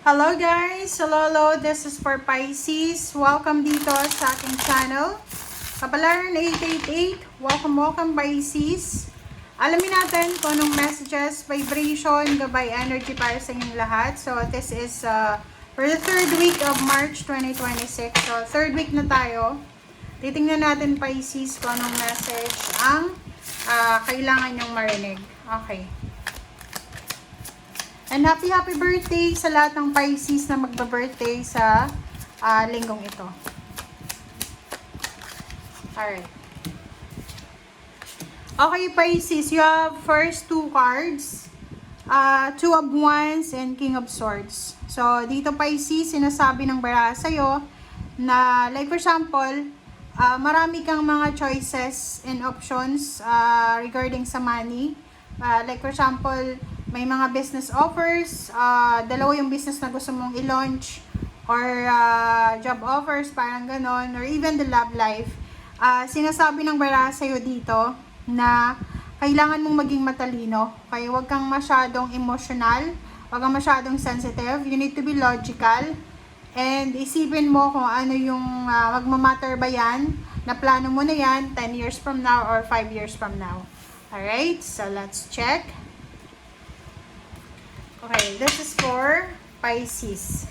Hello guys! Hello! This is for Pisces. Welcome dito sa aking channel. Kapalaran 888. Welcome Pisces. Alamin natin kung anong messages, vibration, gabay energy para sa inyong lahat. So this is for the third week of March 2026. So third week na tayo. Titingnan natin Pisces kung anong message ang kailangan nyong marinig. Okay. And happy birthday sa lahat ng Pisces na magba-birthday sa linggong ito. Alright. Okay Pisces, you have first two cards. Two of Wands and King of Swords. So dito Pisces, sinasabi ng baraha sa'yo na like for example, marami kang mga choices and options regarding sa money. Like for example, may mga business offers, dalawa yung business na gusto mong i-launch, or job offers, parang ganon, or even the love life. Sinasabi ng baraha sa'yo dito na kailangan mong maging matalino. Kaya huwag kang masyadong emotional, huwag kang masyadong sensitive. You need to be logical. And isipin mo kung ano yung magmamatter ba yan, na plano mo na yan 10 years from now or 5 years from now. Alright, so let's check. Okay, this is for Pisces.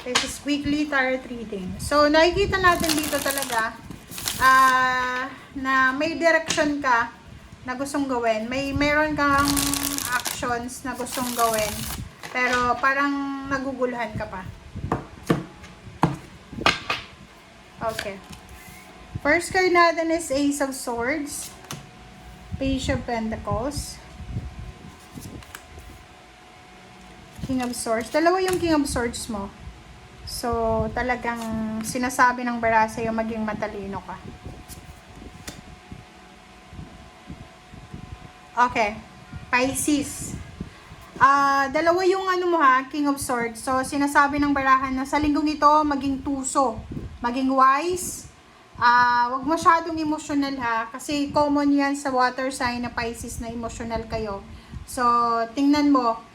This is weekly tarot reading. So, nakikita natin dito talaga na may direction ka na gustong gawin. Mayroon kang actions na gustong gawin. Pero parang naguguluhan ka pa. Okay. First card natin is Ace of Swords. Page of Pentacles. King of Swords. Dalawa yung King of Swords mo. So, talagang sinasabi ng baraha sa'yo maging matalino ka. Okay. Pisces. Dalawa yung ano mo ha, King of Swords. So, sinasabi ng barahan na sa linggong ito, maging tuso, maging wise. Wag masyadong emotional ha, kasi common yan sa water sign na Pisces na emotional kayo. So, tingnan mo.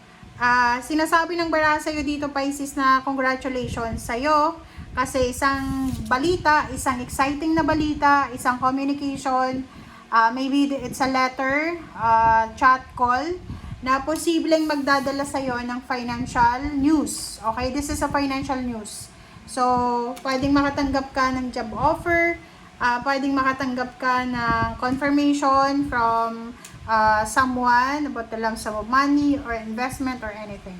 Sinasabi ng baraha sa'yo dito Pisces na congratulations sa'yo kasi isang balita, isang exciting na balita, isang communication, maybe it's a letter, chat call, na posibleng magdadala sa'yo ng financial news. Okay, this is a financial news. So, pwedeng makatanggap ka ng job offer, pwedeng makatanggap ka ng confirmation from someone about the lump sum of money or investment or anything.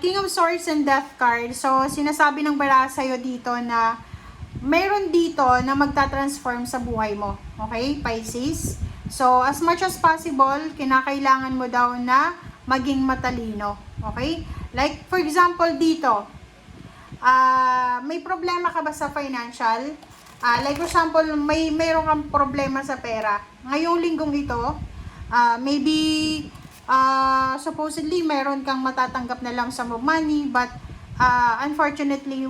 King of Swords and Death card. So, sinasabi ng baraha sa'yo dito na mayroon dito na magta-transform sa buhay mo. Okay, Pisces? So, as much as possible, kinakailangan mo daw na maging matalino. Okay? Like, for example, dito, may problema ka ba sa financial? Like for example, mayroon kang problema sa pera. Ngayong linggong ito, maybe supposedly mayroon kang matatanggap na lump sum of money, but unfortunately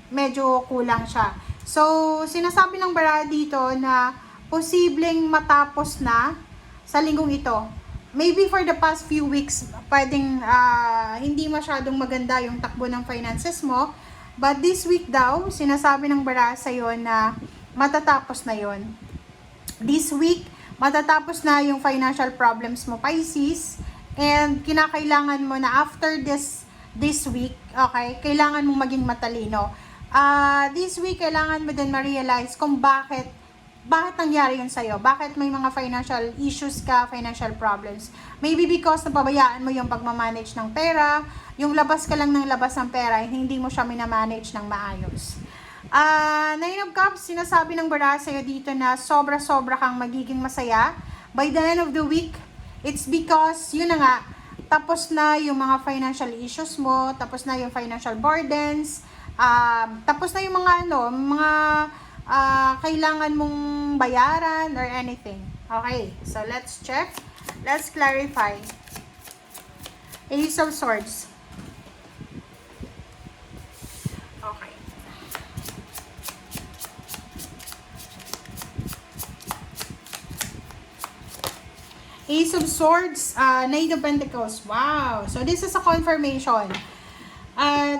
medyo kulang siya. So, sinasabi ng baraha dito na posibleng matapos na sa linggong ito. Maybe for the past few weeks, pwedeng hindi masyadong maganda yung takbo ng finances mo. But this week daw, sinasabi ng baraha sa'yo na matatapos na yon. This week, matatapos na yung financial problems mo, Pisces. And kinakailangan mo na after this week, okay, kailangan mong maging matalino. This week, kailangan mo din ma-realize kung bakit nangyari yun sa'yo? Bakit may mga financial issues ka, financial problems? Maybe because napabayaan mo yung pagmamanage ng pera, yung labas ka lang ng labas ng pera, hindi mo siya minamanage ng maayos. Nine of Cups, sinasabi ng baraha sa'yo dito na sobra-sobra kang magiging masaya. By the end of the week, it's because, yun na nga, tapos na yung mga financial issues mo, tapos na yung financial burdens, tapos na yung mga kailangan mong bayaran or anything. Okay, so let's check. Let's clarify. Ace of Swords. Okay. Ace of Swords, Knight of Pentacles. Wow! So, this is a confirmation.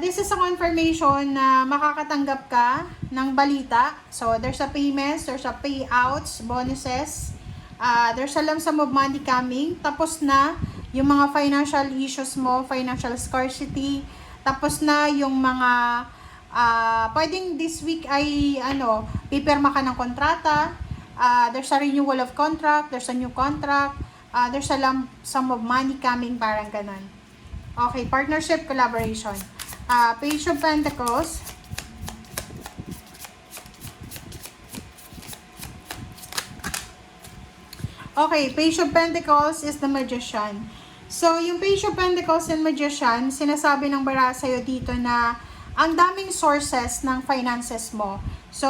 This is a confirmation na makakatanggap ka ng balita. So, there's a payments, there's a payouts, bonuses. There's a lump sum of money coming. Tapos na yung mga financial issues mo, financial scarcity. Tapos na yung mga pwedeng this week ay pipirma ka ng kontrata. There's a renewal of contract, there's a new contract, there's a lump sum of money coming, parang ganun. Okay, partnership, collaboration. Page of Pentacles. Okay, Page of Pentacles is the Magician. So, yung Page of Pentacles and Magician, sinasabi ng bara sa'yo dito na ang daming sources ng finances mo. So,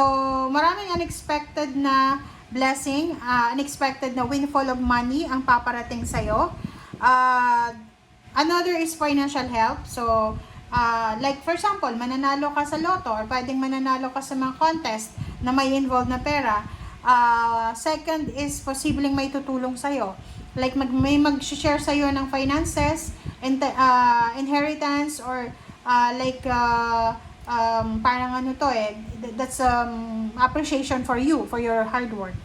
maraming unexpected na blessing, unexpected na windfall of money ang paparating sa'yo. Another is financial help. So, like for example, mananalo ka sa lotto or pwedeng mananalo ka sa mga contest na may involved na pera. Second is posibleng may tutulong sa'yo. Like may mag-share sa'yo ng finances, inheritance, or parang that's appreciation for you, for your hard work.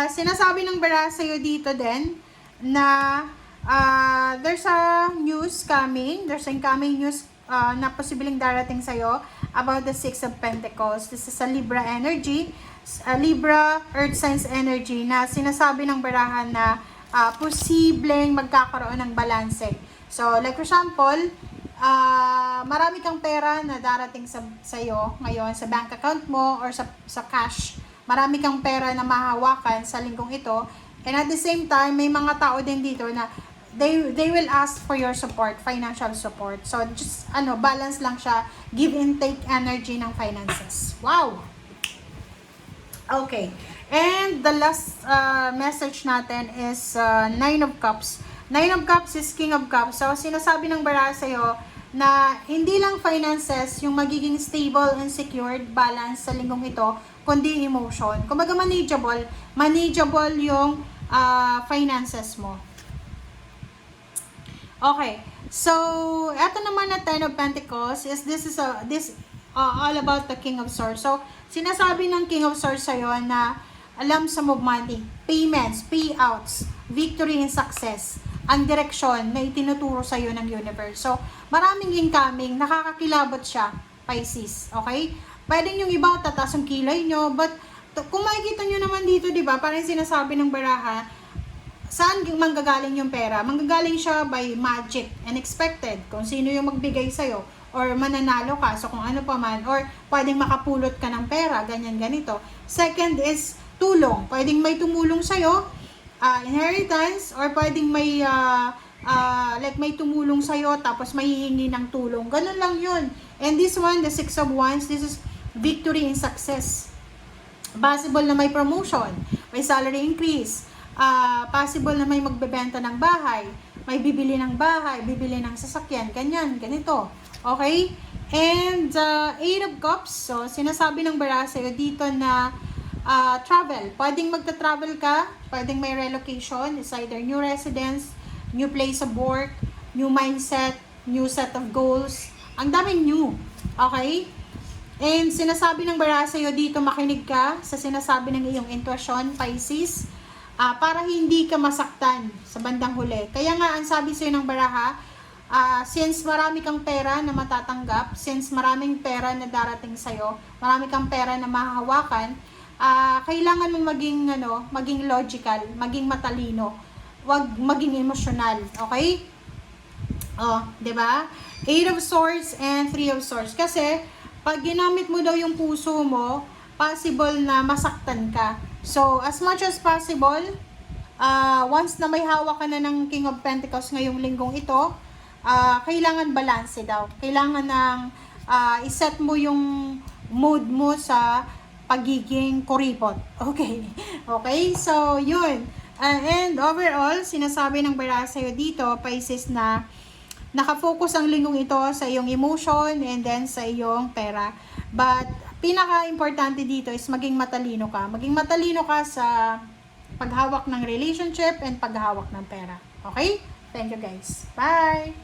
Sinasabi ng bara sa'yo dito din na there's a news coming, there's incoming news na posibleng darating sa'yo about the Six of Pentacles. This is a Libra energy, Libra Earth Signs energy na sinasabi ng barahan na posibleng magkakaroon ng balanse. So, like for example, marami kang pera na darating sa'yo ngayon sa bank account mo or sa cash. Marami kang pera na mahahawakan sa linggong ito. And at the same time, may mga tao din dito na they will ask for your support, financial support. So, just balance lang siya. Give and take energy ng finances. Wow! Okay. And the last message natin is Nine of Cups. Nine of Cups is King of Cups. So, sinasabi ng bara sa'yo na hindi lang finances yung magiging stable and secured, balance sa linggong ito, kundi emotion. Kumbaga manageable yung finances mo. Okay. So, eto naman na Ten of Pentacles is all about the King of Swords. So, sinasabi ng King of Swords sa'yo na lump sum of money, payments, payouts, victory and success, ang direksyon na itinuturo sa'yo ng universe. So, maraming incoming, nakakakilabot siya, Pisces. Okay? Pwedeng yung iba, tataas ang kilay nyo, but kung makikita nyo naman dito, di ba, parang sinasabi ng baraha, saan manggagaling yung pera? Manggagaling siya by magic, unexpected, kung sino yung magbigay sa'yo, or mananalo ka, so kung ano pa man, or pwedeng makapulot ka ng pera, ganyan, ganito. Second is tulong. Pwedeng may tumulong sa'yo, inheritance, or pwedeng may may tumulong sa'yo, tapos may hihingi ng tulong. Ganun lang yun. And this one, the Six of Wands, this is victory and success. Possible na may promotion, may salary increase, possible na may magbebenta ng bahay, may bibili ng bahay, bibili ng sasakyan, ganyan, ganito. Okay? And Eight of Cups, so sinasabi ng bara sa'yo dito na travel. Pwedeng magta-travel ka, pwedeng may relocation, it's either new residence, new place of work, new mindset, new set of goals. Ang daming new. Okay? And sinasabi ng bara sa'yo dito, makinig ka sa sinasabi ng iyong intuition, Pisces, para hindi ka masaktan sa bandang huli. Kaya nga, ang sabi sa'yo ng baraha, since marami kang pera na matatanggap, since maraming pera na darating sa'yo, marami kang pera na mahahawakan, kailangan mong maging logical, maging matalino, wag maging emosyonal, okay? Oh, 'di ba? Eight of Swords and Three of Swords. Kasi pag ginamit mo daw yung puso mo, possible na masaktan ka. So, as much as possible, once na may hawak ka na ng King of Pentacles ngayong linggong ito, kailangan balance daw. Kailangan ng iset mo yung mood mo sa pagiging kuripot. Okay. Okay? So, yun. And overall, sinasabi ng bara sa'yo dito, Pisces, na nakafocus ang linggong ito sa iyong emotion and then sa iyong pera. But, pinaka-importante dito is maging matalino ka. Maging matalino ka sa paghawak ng relationship, and paghawak ng pera. Okay? Thank you guys. Bye!